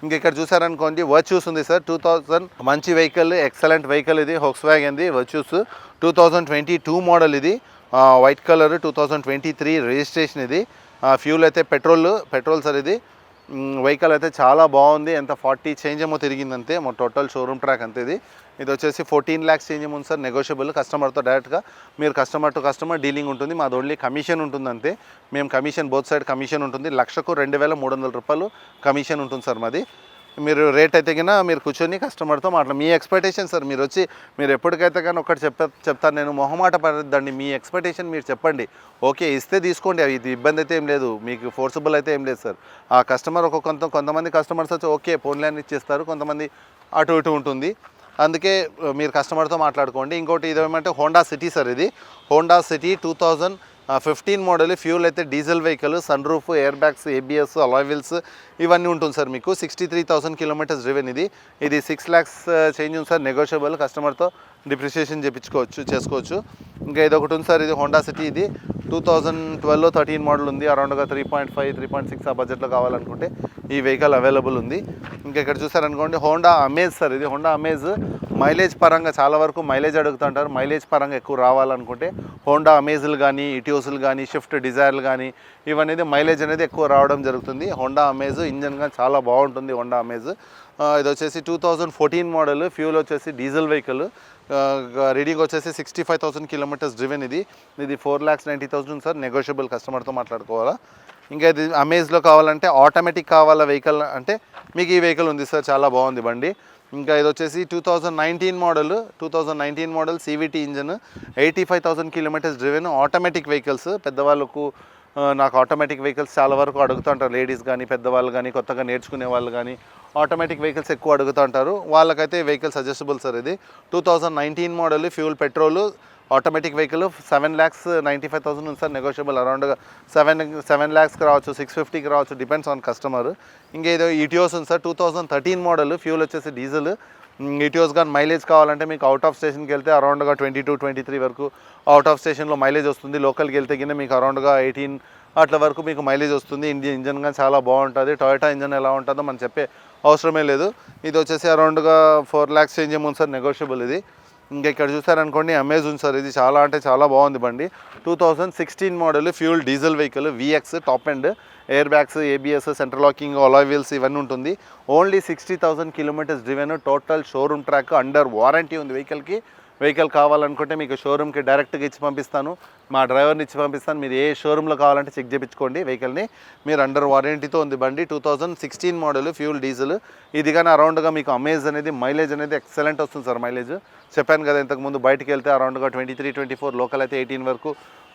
ఇంక ఇక్కడ చూసారనుకోండి వర్చ్యూస్ ఉంది సార్. 2000 మంచి వెహికల్, ఎక్సలెంట్ వెహికల్ ఇది. వోక్స్‌వ్యాగన్‌ది వర్చ్యూస్ 2022 మోడల్ ఇది. వైట్ కలర్ 2023 రిజిస్ట్రేషన్ ఇది. ఫ్యూల్ అయితే పెట్రోల్ సార్ ఇది. వెహికల్ అయితే చాలా బాగుంది. ఎంత 40 చేంజ్ ఏమో తిరిగిందంతే. టోటల్ షోరూమ్ ట్రాక్ అంతే ఇది. ఇది వచ్చేసి 14 lakhs చేంజ్ ఏమో ఉంది సార్. నెగోషియబుల్, కస్టమర్తో డైరెక్ట్గా మీరు కస్టమర్ టు కస్టమర్ డీలింగ్ ఉంటుంది. మాది ఓన్లీ కమిషన్ ఉంటుంది అంతే. మేము కమిషన్ బోత్ సైడ్ కమిషన్ ఉంటుంది. లక్షకు 2,300 రూపాయలు కమిషన్ ఉంటుంది సార్ మాది. మీరు రేట్ అయితే కన్నా మీరు కూర్చొని కస్టమర్తో మీ ఎక్స్పెక్టేషన్ సార్. మీరు ఎప్పటికైతే కానీ ఒకటి చెప్తాను నేను, మొహమాట పడద్దండి. మీ ఎక్స్పెక్టేషన్ మీరు చెప్పండి. ఓకే ఇస్తే తీసుకోండి, ఇది ఇబ్బంది అయితే ఏం లేదు, మీకు ఫోర్సబుల్ అయితే ఏం లేదు సార్. ఆ కస్టమర్ కొంతమంది కస్టమర్స్ వచ్చి ఓకే ఫోన్ లైన్ ఇచ్చేస్తారు, కొంతమంది అటు ఇటు ఉంటుంది. అందుకే మీరు కస్టమర్తో మాట్లాడుకోండి. ఇంకోటి ఇది ఏమంటే హోండా సిటీ సార్. ఇది హోండా సిటీ 2015 మోడల్. ఫ్యూల్ అయితే diesel vehicle, sunroof, airbags, ABS, alloy wheels ఇవన్నీ ఉంటుంది సార్. మీకు 63,000 కిలోమీటర్స్ డ్రివెన్ ఇది. 6 lakhs చేంజ్ ఉంది సార్. నెగోషియబుల్, కస్టమర్తో డిప్రిషియేషన్ చేసుకోవచ్చు. ఇంకా ఇది ఒకటి ఉంది సార్. ఇది హోండా సిటీ. ఇది 2012-13 మోడల్ ఉంది. అరౌండ్గా 3.5, 3.6 ఆ బడ్జెట్లో కావాలనుకుంటే ఈ వెహికల్ అవైలబుల్ ఉంది. ఇంకా ఇక్కడ చూసారనుకోండి హోండా అమేజ్ సార్. ఇది హోండా అమేజ్. మైలేజ్ పరంగా చాలా వరకు మైలేజ్ అడుగుతుంటారు. మైలేజ్ పరంగా ఎక్కువ రావాలనుకుంటే హోండా అమేజ్లు కానీ, ఇటియోస్లు కానీ, షిఫ్ట్ డిజైర్లు కానీ ఇవన్నీ మైలేజ్ అనేది ఎక్కువ రావడం జరుగుతుంది. హోండా అమేజ్ ఇంజన్ కానీ చాలా బాగుంటుంది. హోండా అమేజ్ ఇది వచ్చేసి 2014 మోడల్. ఫ్యూల్ వచ్చేసి డీజిల్ వెహికల్. రీడింగ్ వచ్చేసి 65,000 కిలోమీటర్స్ డ్రివెన్ ఇది. 4,90,000 సార్. నెగోషియబుల్, కస్టమర్తో మాట్లాడుకోవాలా. ఇంకా ఇది అమేజ్లో కావాలంటే ఆటోమేటిక్ కావాలా వెహికల్ అంటే మీకు ఈ వెహికల్ ఉంది సార్. చాలా బాగుంది బండి. ఇంకా ఇది వచ్చేసి 2019 model CVT engine, 85,000 kilometres driven. Automatic vehicles. పెద్దవాళ్ళకు నాకు ఆటోమేటిక్ వెహికల్స్ చాలా వరకు అడుగుతుంటారు. లేడీస్ కానీ, పెద్దవాళ్ళు కానీ, కొత్తగా నేర్చుకునే వాళ్ళు కానీ ఆటోమేటిక్ వెహికల్స్ ఎక్కువ అడుగుతుంటారు. వాళ్ళకైతే వెహికల్ సజెస్టబుల్ సార్. ఇది 2019 model. Fuel petrol. Automatic vehicle. 7,95,000 ఉంది సార్. నెగోషియబుల్ అరౌండ్గా 7 lakhsకి రావచ్చు, 650కి రావచ్చు, డిపెండ్స్ ఆన్ కస్టమర్. ఇంకా ఏదో ఇటియోస్ ఉంది సార్. 2013 మోడల్. ఫ్యూల్ వచ్చేసి డీజిల్. ఇటియోస్ కానీ మైలేజ్ కావాలంటే మీకు అవుట్ ఆఫ్ స్టేషన్కి వెళ్తే అరౌండ్గా 22-23 వరకు అవుట్ ఆఫ్ స్టేషన్లో మైలేజ్ వస్తుంది. లోకల్కి వెళ్తే కింద మీకు అరౌండ్గా 18 అట్ల వరకు మీకు మైలేజ్ వస్తుంది. ఇంజన్ కానీ చాలా బాగుంటుంది. టొయోటా ఇంజన్ ఎలా ఉంటుందో మనం చెప్పే అవసరమే లేదు. ఇది వచ్చేసి అరౌండ్గా 4 lakhs చేంజ్ ఏమో సార్. నెగోషియబుల్ ఇది. ఇంకా ఇక్కడ చూసారనుకోండి అమేజాన్ సార్. ఇది చాలా అంటే చాలా బాగుంది బండి. 2016 model. Fuel diesel vehicle. Vx top end. Air bags, ABS, central locking, Alai wheels ఇవన్నీ ఉంటుంది. Only 60,000 kilometres driven. Total showroom track. Under warranty ఉంది వెహికల్కి. వెహికల్ కావాలనుకుంటే మీకు షోరూమ్కి డైరెక్ట్గా ఇచ్చి పంపిస్తాను, మా డ్రైవర్ని ఇచ్చి పంపిస్తాను. మీరు ఏ షోరూంలో కావాలంటే చెక్ చేయించుకోండి వెహికల్ని. మీరు అండర్ వారంటీతో ఉంది బండి. 2016 మోడల్. Fuel diesel. ఇది కానీ అరౌండ్గా మీకు అమేజ్ అనేది మైలేజ్ అనేది ఎక్సలెంట్ వస్తుంది సార్. మైలేజ్ చెప్పాను కదా ఇంతకుముందు. బయటికి వెళ్తే అరౌండ్గా 23-24, లోకల్ అయితే 18 వరకు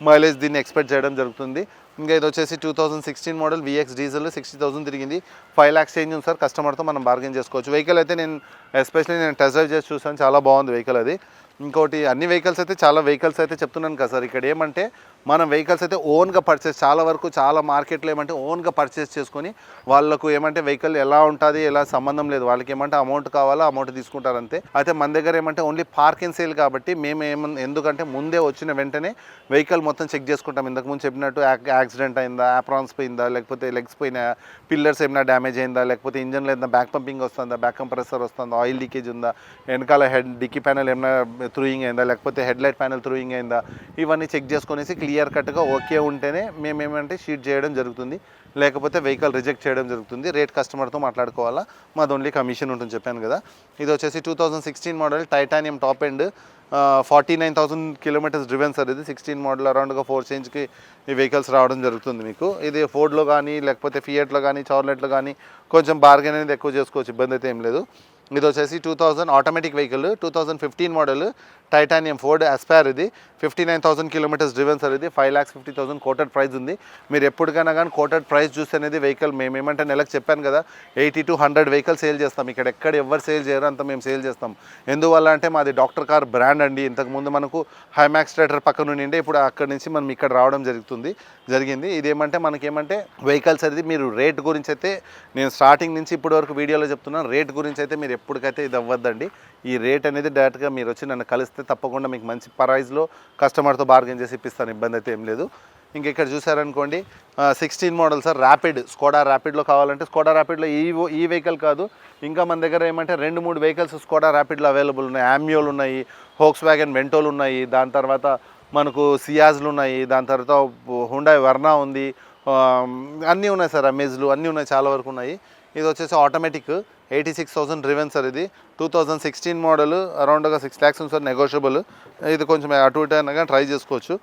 మైలేజ్ దీన్ని ఎక్స్పెక్ట్ చేయడం జరుగుతుంది. ఇంకా ఇది వచ్చేసి 2016 మోడల్. Vx diesel. 60,000 తిరిగింది. 5 lakhs చేంజ్ ఉంది సార్. కస్టమర్తో మనం బార్గెన్ చేసుకోవచ్చు. వెహికల్ అయితే నేను టెస్ట్ డ్రైవ్ చేసి చూసాను. చాలా బాగుంది వెహికల్ అది. ఇంకోటి అన్ని వెహికల్స్ అయితే చాలా వెహికల్స్ అయితే చెప్తున్నాను కదా సార్. ఇక్కడ ఏమంటే మనం వెహికల్స్ అయితే ఓన్గా పర్చేస్, చాలా వరకు చాలా మార్కెట్లో ఏమంటే ఓన్గా పర్చేస్ చేసుకొని వాళ్ళకు ఏమంటే వెహికల్ ఎలా ఉంటుంది ఎలా సంబంధం లేదు. వాళ్ళకి ఏమంటే అమౌంట్ కావాలా అమౌంట్ తీసుకుంటారు అంతే. అయితే మన దగ్గర ఏమంటే ఓన్లీ పార్క్ అండ్ సేల్ కాబట్టి మేము ఎందుకంటే ముందే వచ్చిన వెంటనే వెహికల్ మొత్తం చెక్ చేసుకుంటాం. ఇంతకుముందు చెప్పినట్టు యాక్సిడెంట్ అయిందా, యాప్రాన్స్ పోయిందా, లేకపోతే లెగ్స్ పోయినా, పిల్లర్స్ ఏమైనా డ్యామేజ్ అయిందా, లేకపోతే ఇంజన్లో ఏదైనా బ్యాక్ పంపింగ్ వస్తుందా, బ్యాక్ కంప్రెసర్ వస్తుందా, ఆయిల్ లీకేజ్ ఉందా, వెనకాల డిక్కీ ప్యానల్ ఏమైనా త్రూయింగ్ అయిందా, లేకపోతే హెడ్ లైట్ ప్యానల్ త్రూయింగ్ అయిందా, ఇవన్నీ చెక్ చేసుకునేసి క్లియర్ కట్గా ఓకే ఉంటేనే మేమేమంటే షీట్ చేయడం జరుగుతుంది. లేకపోతే వెహికల్ రిజెక్ట్ చేయడం జరుగుతుంది. రేట్ కస్టమర్తో మాట్లాడుకోవాలా. మాది ఓన్లీ కమిషన్ ఉంటుంది చెప్పాను కదా. ఇది వచ్చేసి 2016 model. Titanium top end. 49,000 kilometres driven sir. ఇది 16 మోడల్. అరౌండ్గా 4 చేంజ్కి ఈ వెహికల్స్ రావడం జరుగుతుంది మీకు. ఇది ఫోర్డ్లో కానీ లేకపోతే ఫియట్లో కానీ చార్లెట్లో కానీ కొంచెం బార్గెన్ అనేది ఎక్కువ చేసుకోవచ్చు, ఇబ్బంది అయితే ఏం లేదు. ఇది వచ్చేసి 2000 automatic vehicle. 2015 model. Titanium Ford Aspire. ఇది 59,000 కిలోమీటర్స్ డ్రివెన్ సార్. ఇది 5,50,000 కోటెడ్ ప్రైస్ ఉంది. మీరు ఎప్పటికైనా కానీ కోటెడ్ ప్రైస్ చూస్తే అనేది వెహికల్ మేమేమంటే నెలకు చెప్పాను కదా 80-100 వెహికల్ సేల్ చేస్తాం. ఇక్కడ ఎక్కడ ఎవరు సేల్ చేయరు, అంత మేము సేల్ చేస్తాం. ఎందువల్ల అంటే మాది డాక్టర్ కార్ బ్రాండ్ అండి. ఇంతకుముందు మనకు హైమాక్స్ థియేటర్ పక్కన ఉండే, ఇప్పుడు అక్కడి నుంచి మనం ఇక్కడ రావడం జరిగింది. ఇదేమంటే మనకేమంటే వెహికల్స్ అనేది మీరు రేట్ గురించి అయితే నేను స్టార్టింగ్ నుంచి ఇప్పటి వరకు వీడియోలో చెప్తున్నాను. రేట్ గురించి అయితే మీరు ఎప్పటికైతే ఇది అవ్వద్దండి. ఈ రేట్ అనేది డైరెక్ట్గా మీరు వచ్చి నన్ను కలిస్తే తప్పకుండా మీకు మంచి ప్రైస్లో కస్టమర్తో బార్గెన్ చేసి ఇప్పిస్తాను, ఇబ్బంది అయితే ఏం లేదు. ఇంక ఇక్కడ చూసారనుకోండి 16 మోడల్ సార్, ర్యాపిడ్, స్కోడా ర్యాపిడ్లో కావాలంటే స్కోడా ర్యాపిడ్లో ఈ వెహికల్ కాదు, ఇంకా మన దగ్గర ఏమంటే 2-3 వెహికల్స్ స్కోడా ర్యాపిడ్లో అవైలబుల్ ఉన్నాయి. యామ్యోలు ఉన్నాయి, వోక్స్ వ్యాగన్ వెంటోలు ఉన్నాయి, దాని తర్వాత మనకు సియాజ్లు ఉన్నాయి, దాని తర్వాత హుండాయ్ వర్నా ఉంది, అన్నీ ఉన్నాయి సార్, అమేజ్లు అన్నీ ఉన్నాయి, చాలా వరకు ఉన్నాయి. ఇది వచ్చేసి ఆటోమేటిక్ 86,000 డ్రివెన్ సార్. ఇది 2016 మోడల్, అరౌండ్గా 6 lakhs ఉంది సార్, నెగోషియబుల్. ఇది కొంచెం అటు ఇటు అయినా కానీ ట్రై చేసుకోవచ్చు.